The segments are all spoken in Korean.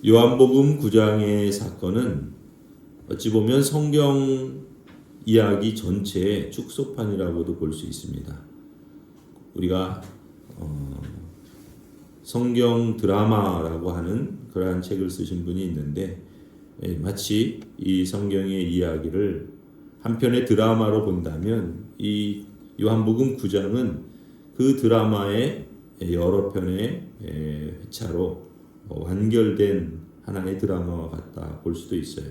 요한복음 9장의 사건은 어찌 보면 성경 이야기 전체의 축소판이라고도 볼 수 있습니다. 우리가 성경 드라마라고 하는 그러한 책을 쓰신 분이 있는데 마치 이 성경의 이야기를 한 편의 드라마로 본다면 이 요한복음 9장은 그 드라마의 여러 편의 회차로 완결된 하나의 드라마와 같다 볼 수도 있어요.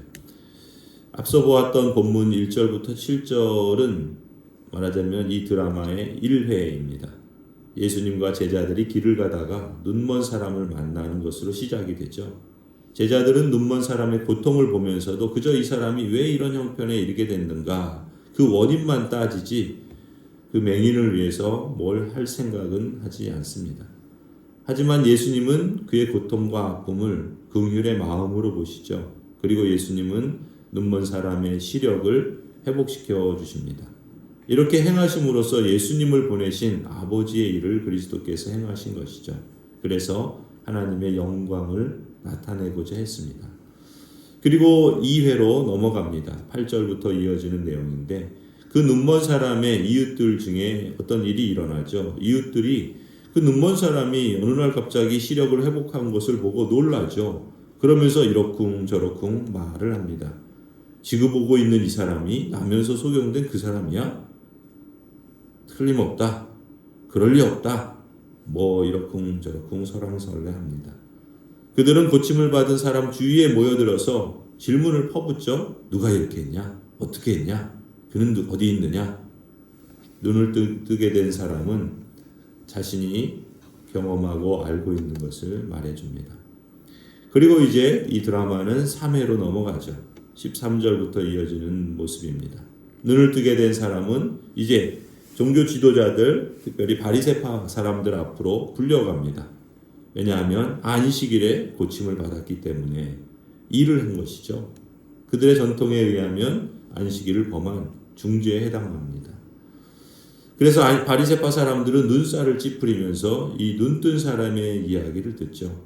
앞서 보았던 본문 1절부터 7절은 말하자면 이 드라마의 1회입니다. 예수님과 제자들이 길을 가다가 눈먼 사람을 만나는 것으로 시작이 되죠. 제자들은 눈먼 사람의 고통을 보면서도 그저 이 사람이 왜 이런 형편에 이르게 됐는가 그 원인만 따지지 그 맹인을 위해서 뭘 할 생각은 하지 않습니다. 하지만 예수님은 그의 고통과 아픔을 긍휼의 마음으로 보시죠. 그리고 예수님은 눈먼 사람의 시력을 회복시켜 주십니다. 이렇게 행하심으로써 예수님을 보내신 아버지의 일을 그리스도께서 행하신 것이죠. 그래서 하나님의 영광을 나타내고자 했습니다. 그리고 2회로 넘어갑니다. 8절부터 이어지는 내용인데 그 눈먼 사람의 이웃들 중에 어떤 일이 일어나죠. 이웃들이 그 눈먼 사람이 어느 날 갑자기 시력을 회복한 것을 보고 놀라죠. 그러면서 이러쿵 저러쿵 말을 합니다. 지금 보고 있는 이 사람이 나면서 소경된 그 사람이야? 틀림없다. 그럴 리 없다. 이러쿵 저러쿵 설왕설래합니다. 그들은 고침을 받은 사람 주위에 모여들어서 질문을 퍼붓죠. 누가 이렇게 했냐? 어떻게 했냐? 그는 어디 있느냐? 눈을 뜨게 된 사람은 자신이 경험하고 알고 있는 것을 말해줍니다. 그리고 이제 이 드라마는 3회로 넘어가죠. 13절부터 이어지는 모습입니다. 눈을 뜨게 된 사람은 이제 종교 지도자들, 특별히 바리새파 사람들 앞으로 불려갑니다. 왜냐하면 안식일에 고침을 받았기 때문에 일을 한 것이죠. 그들의 전통에 의하면 안식일을 범한 중죄에 해당합니다. 그래서 바리새파 사람들은 눈살을 찌푸리면서 이 눈뜬 사람의 이야기를 듣죠.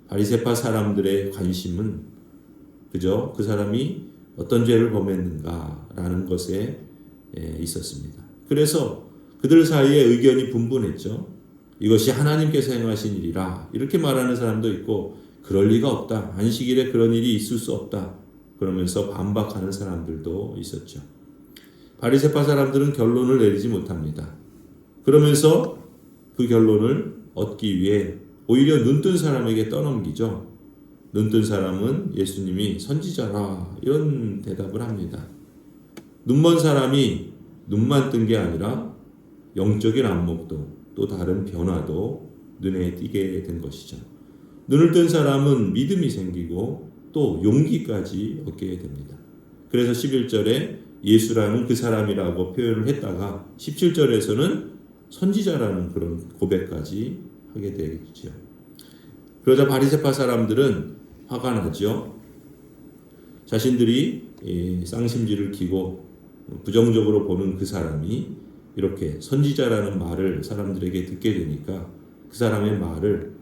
바리새파 사람들의 관심은 그저 그 사람이 어떤 죄를 범했는가라는 것에 있었습니다. 그래서 그들 사이에 의견이 분분했죠. 이것이 하나님께서 행하신 일이라 이렇게 말하는 사람도 있고 그럴 리가 없다. 안식일에 그런 일이 있을 수 없다. 그러면서 반박하는 사람들도 있었죠. 바리새파 사람들은 결론을 내리지 못합니다. 그러면서 그 결론을 얻기 위해 오히려 눈뜬 사람에게 떠넘기죠. 눈뜬 사람은 예수님이 선지자라 이런 대답을 합니다. 눈먼 사람이 눈만 뜬 게 아니라 영적인 안목도 또 다른 변화도 눈에 띄게 된 것이죠. 눈을 뜬 사람은 믿음이 생기고 또 용기까지 얻게 됩니다. 그래서 11절에 예수라는 그 사람이라고 표현을 했다가 17절에서는 선지자라는 그런 고백까지 하게 되겠죠. 그러자 바리새파 사람들은 화가 나죠. 자신들이 쌍심지를 기고 부정적으로 보는 그 사람이 이렇게 선지자라는 말을 사람들에게 듣게 되니까 그 사람의 말을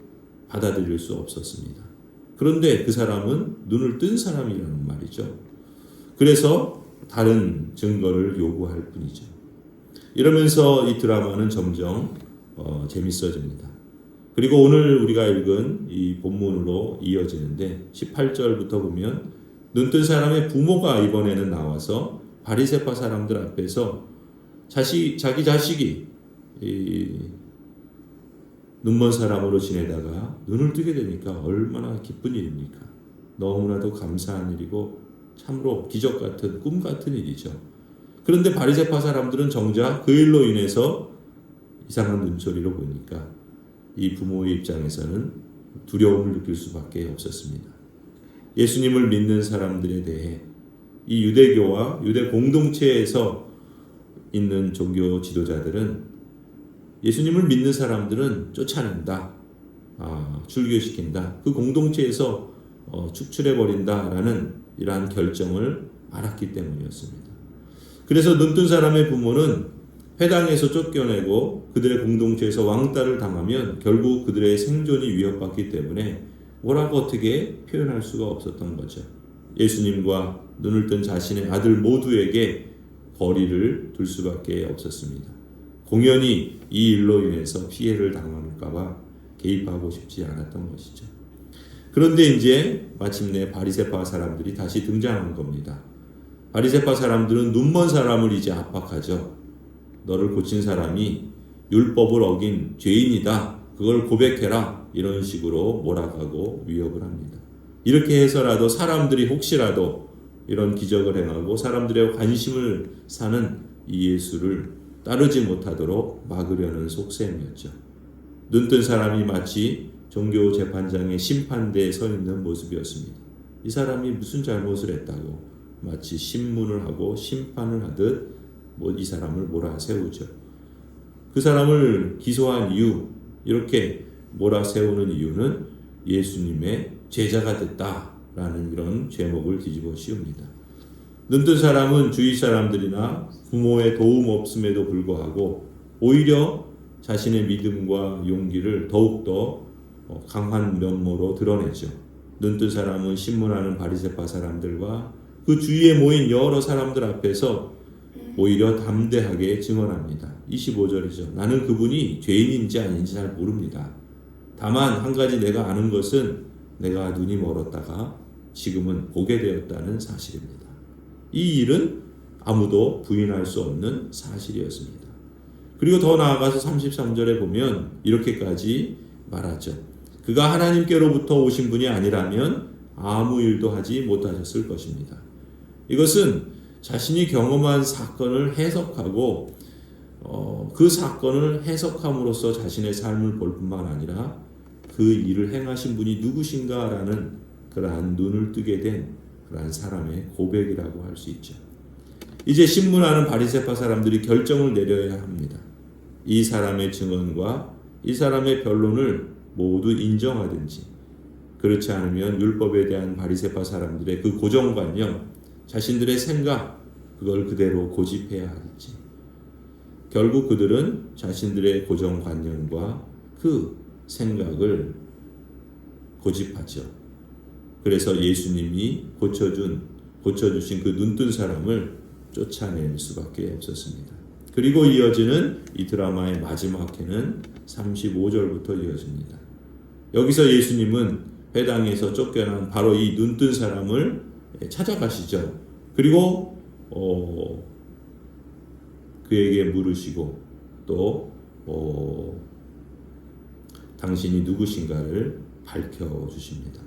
받아들일 수 없었습니다. 그런데 그 사람은 눈을 뜬 사람이라는 말이죠. 그래서 다른 증거를 요구할 뿐이죠. 이러면서 이 드라마는 점점 재밌어집니다. 그리고 오늘 우리가 읽은 이 본문으로 이어지는데 18절부터 보면 눈뜬 사람의 부모가 이번에는 나와서 바리새파 사람들 앞에서 자기 자식이 눈먼 사람으로 지내다가 눈을 뜨게 되니까 얼마나 기쁜 일입니까? 너무나도 감사한 일이고 참으로 기적 같은 꿈 같은 일이죠. 그런데 바리새파 사람들은 정작 그 일로 인해서 이상한 눈초리로 보니까 이 부모의 입장에서는 두려움을 느낄 수밖에 없었습니다. 예수님을 믿는 사람들에 대해 이 유대교와 유대 공동체에서 있는 종교 지도자들은 예수님을 믿는 사람들은 쫓아낸다, 출교시킨다, 그 공동체에서 축출해버린다라는 이러한 결정을 알았기 때문이었습니다. 그래서 눈뜬 사람의 부모는 회당에서 쫓겨내고 그들의 공동체에서 왕따를 당하면 결국 그들의 생존이 위협받기 때문에 뭐라고 어떻게 표현할 수가 없었던 거죠. 예수님과 눈을 뜬 자신의 아들 모두에게 거리를 둘 수밖에 없었습니다. 공연히 이 일로 인해서 피해를 당할까봐 개입하고 싶지 않았던 것이죠. 그런데 이제 마침내 바리새파 사람들이 다시 등장한 겁니다. 바리새파 사람들은 눈먼 사람을 이제 압박하죠. 너를 고친 사람이 율법을 어긴 죄인이다. 그걸 고백해라. 이런 식으로 몰아가고 위협을 합니다. 이렇게 해서라도 사람들이 혹시라도 이런 기적을 행하고 사람들의 관심을 사는 이 예수를 따르지 못하도록 막으려는 속셈이었죠. 눈뜬 사람이 마치 종교 재판장의 심판대에 서 있는 모습이었습니다. 이 사람이 무슨 잘못을 했다고 마치 신문을 하고 심판을 하듯 이 사람을 몰아세우죠. 그 사람을 기소한 이유, 이렇게 몰아세우는 이유는 예수님의 제자가 됐다라는 이런 제목을 뒤집어 씌웁니다. 눈뜬 사람은 주위 사람들이나 부모의 도움 없음에도 불구하고 오히려 자신의 믿음과 용기를 더욱더 강한 면모로 드러냈죠. 눈뜬 사람은 신문하는 바리새파 사람들과 그 주위에 모인 여러 사람들 앞에서 오히려 담대하게 증언합니다. 25절이죠. 나는 그분이 죄인인지 아닌지 잘 모릅니다. 다만 한 가지 내가 아는 것은 내가 눈이 멀었다가 지금은 보게 되었다는 사실입니다. 이 일은 아무도 부인할 수 없는 사실이었습니다. 그리고 더 나아가서 33절에 보면 이렇게까지 말하죠. 그가 하나님께로부터 오신 분이 아니라면 아무 일도 하지 못하셨을 것입니다. 이것은 자신이 경험한 사건을 해석하고 그 사건을 해석함으로써 자신의 삶을 볼 뿐만 아니라 그 일을 행하신 분이 누구신가라는 그러한 눈을 뜨게 된 그러한 사람의 고백이라고 할 수 있죠. 이제 신문하는 바리새파 사람들이 결정을 내려야 합니다. 이 사람의 증언과 이 사람의 변론을 모두 인정하든지 그렇지 않으면 율법에 대한 바리새파 사람들의 그 고정관념, 자신들의 생각, 그걸 그대로 고집해야 할지. 결국 그들은 자신들의 고정관념과 그 생각을 고집하죠. 그래서 예수님이 고쳐주신 그 눈뜬 사람을 쫓아낼 수밖에 없었습니다. 그리고 이어지는 이 드라마의 마지막 회는 35절부터 이어집니다. 여기서 예수님은 회당에서 쫓겨난 바로 이 눈뜬 사람을 찾아가시죠. 그리고 그에게 물으시고 또 당신이 누구신가를 밝혀주십니다.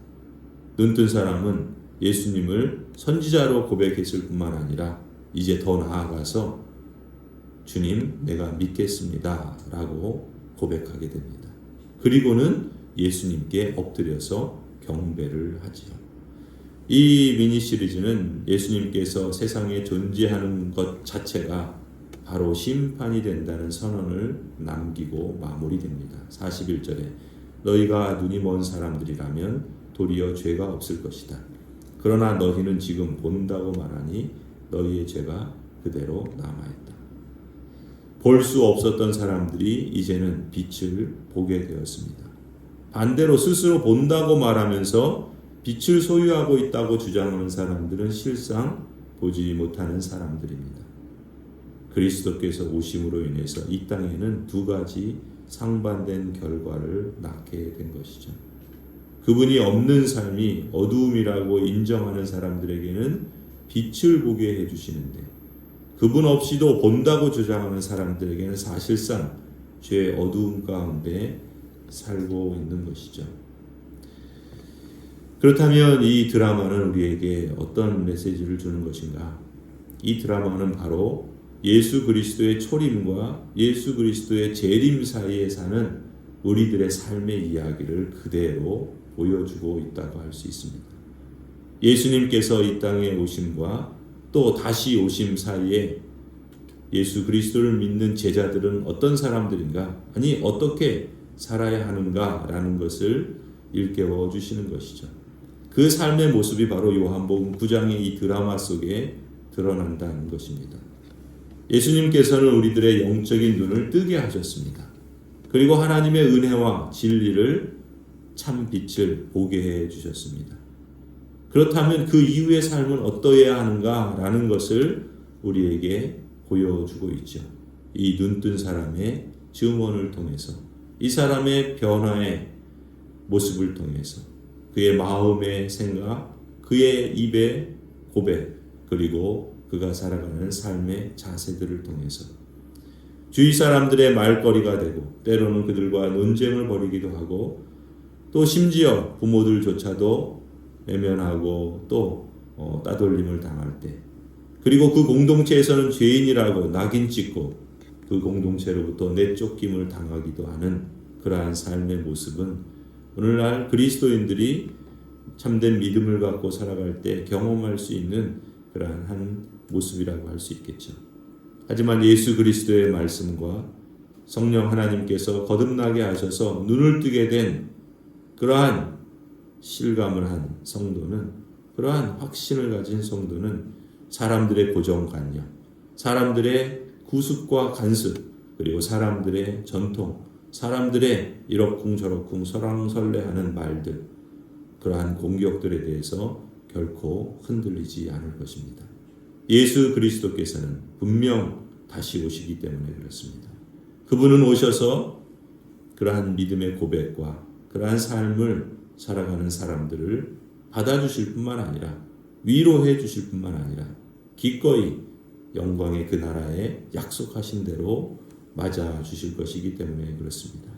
눈뜬 사람은 예수님을 선지자로 고백했을 뿐만 아니라 이제 더 나아가서 주님 내가 믿겠습니다 라고 고백하게 됩니다. 그리고는 예수님께 엎드려서 경배를 하지요. 이 미니 시리즈는 예수님께서 세상에 존재하는 것 자체가 바로 심판이 된다는 선언을 남기고 마무리됩니다. 41절에 너희가 눈이 먼 사람들이라면 도리어 죄가 없을 것이다. 그러나 너희는 지금 본다고 말하니 너희의 죄가 그대로 남아있다. 볼 수 없었던 사람들이 이제는 빛을 보게 되었습니다. 반대로 스스로 본다고 말하면서 빛을 소유하고 있다고 주장하는 사람들은 실상 보지 못하는 사람들입니다. 그리스도께서 오심으로 인해서 이 땅에는 두 가지 상반된 결과를 낳게 된 것이죠. 그분이 없는 삶이 어두움이라고 인정하는 사람들에게는 빛을 보게 해주시는데 그분 없이도 본다고 주장하는 사람들에게는 사실상 죄의 어두움 가운데 살고 있는 것이죠. 그렇다면 이 드라마는 우리에게 어떤 메시지를 주는 것인가? 이 드라마는 바로 예수 그리스도의 초림과 예수 그리스도의 재림 사이에 사는 우리들의 삶의 이야기를 그대로 보여주고 있다고 할 수 있습니다. 예수님께서 이 땅에 오심과 또 다시 오심 사이에 예수 그리스도를 믿는 제자들은 어떤 사람들인가? 아니 어떻게 살아야 하는가라는 것을 일깨워 주시는 것이죠. 그 삶의 모습이 바로 요한복음 9장의 이 드라마 속에 드러난다는 것입니다. 예수님께서는 우리들의 영적인 눈을 뜨게 하셨습니다. 그리고 하나님의 은혜와 진리를 참 빛을 보게 해 주셨습니다. 그렇다면 그 이후의 삶은 어떠해야 하는가라는 것을 우리에게 보여주고 있죠. 이 눈뜬 사람의 증언을 통해서, 이 사람의 변화의 모습을 통해서, 그의 마음의 생각, 그의 입의 고백, 그리고 그가 살아가는 삶의 자세들을 통해서 주위 사람들의 말거리가 되고, 때로는 그들과 논쟁을 벌이기도 하고, 또 심지어 부모들조차도 외면하고 또 따돌림을 당할 때, 그리고 그 공동체에서는 죄인이라고 낙인 찍고 그 공동체로부터 내쫓김을 당하기도 하는 그러한 삶의 모습은 오늘날 그리스도인들이 참된 믿음을 갖고 살아갈 때 경험할 수 있는 그러한 한 모습이라고 할 수 있겠죠. 하지만 예수 그리스도의 말씀과 성령 하나님께서 거듭나게 하셔서 눈을 뜨게 된 그러한 실감을 한 성도는, 그러한 확신을 가진 성도는 사람들의 고정관념, 사람들의 구습과 간섭, 그리고 사람들의 전통, 사람들의 이러쿵저러쿵 설왕설래하는 말들, 그러한 공격들에 대해서 결코 흔들리지 않을 것입니다. 예수 그리스도께서는 분명 다시 오시기 때문에 그렇습니다. 그분은 오셔서 그러한 믿음의 고백과 그러한 삶을 살아가는 사람들을 받아주실 뿐만 아니라 위로해 주실 뿐만 아니라 기꺼이 영광의 그 나라에 약속하신 대로 맞아 주실 것이기 때문에 그렇습니다.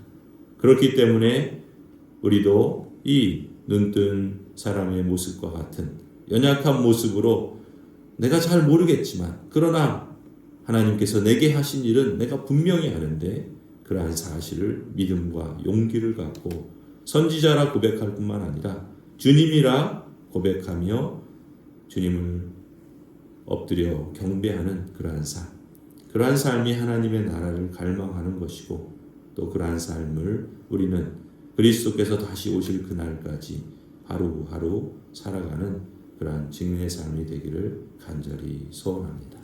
그렇기 때문에 우리도 이 눈뜬 사람의 모습과 같은 연약한 모습으로 내가 잘 모르겠지만, 그러나 하나님께서 내게 하신 일은 내가 분명히 아는데, 그러한 사실을 믿음과 용기를 갖고 선지자라 고백할 뿐만 아니라 주님이라 고백하며 주님을 엎드려 경배하는 그러한 삶, 그러한 삶이 하나님의 나라를 갈망하는 것이고, 또 그러한 삶을 우리는 그리스도께서 다시 오실 그날까지 하루하루 살아가는 그러한 증인의 삶이 되기를 간절히 소원합니다.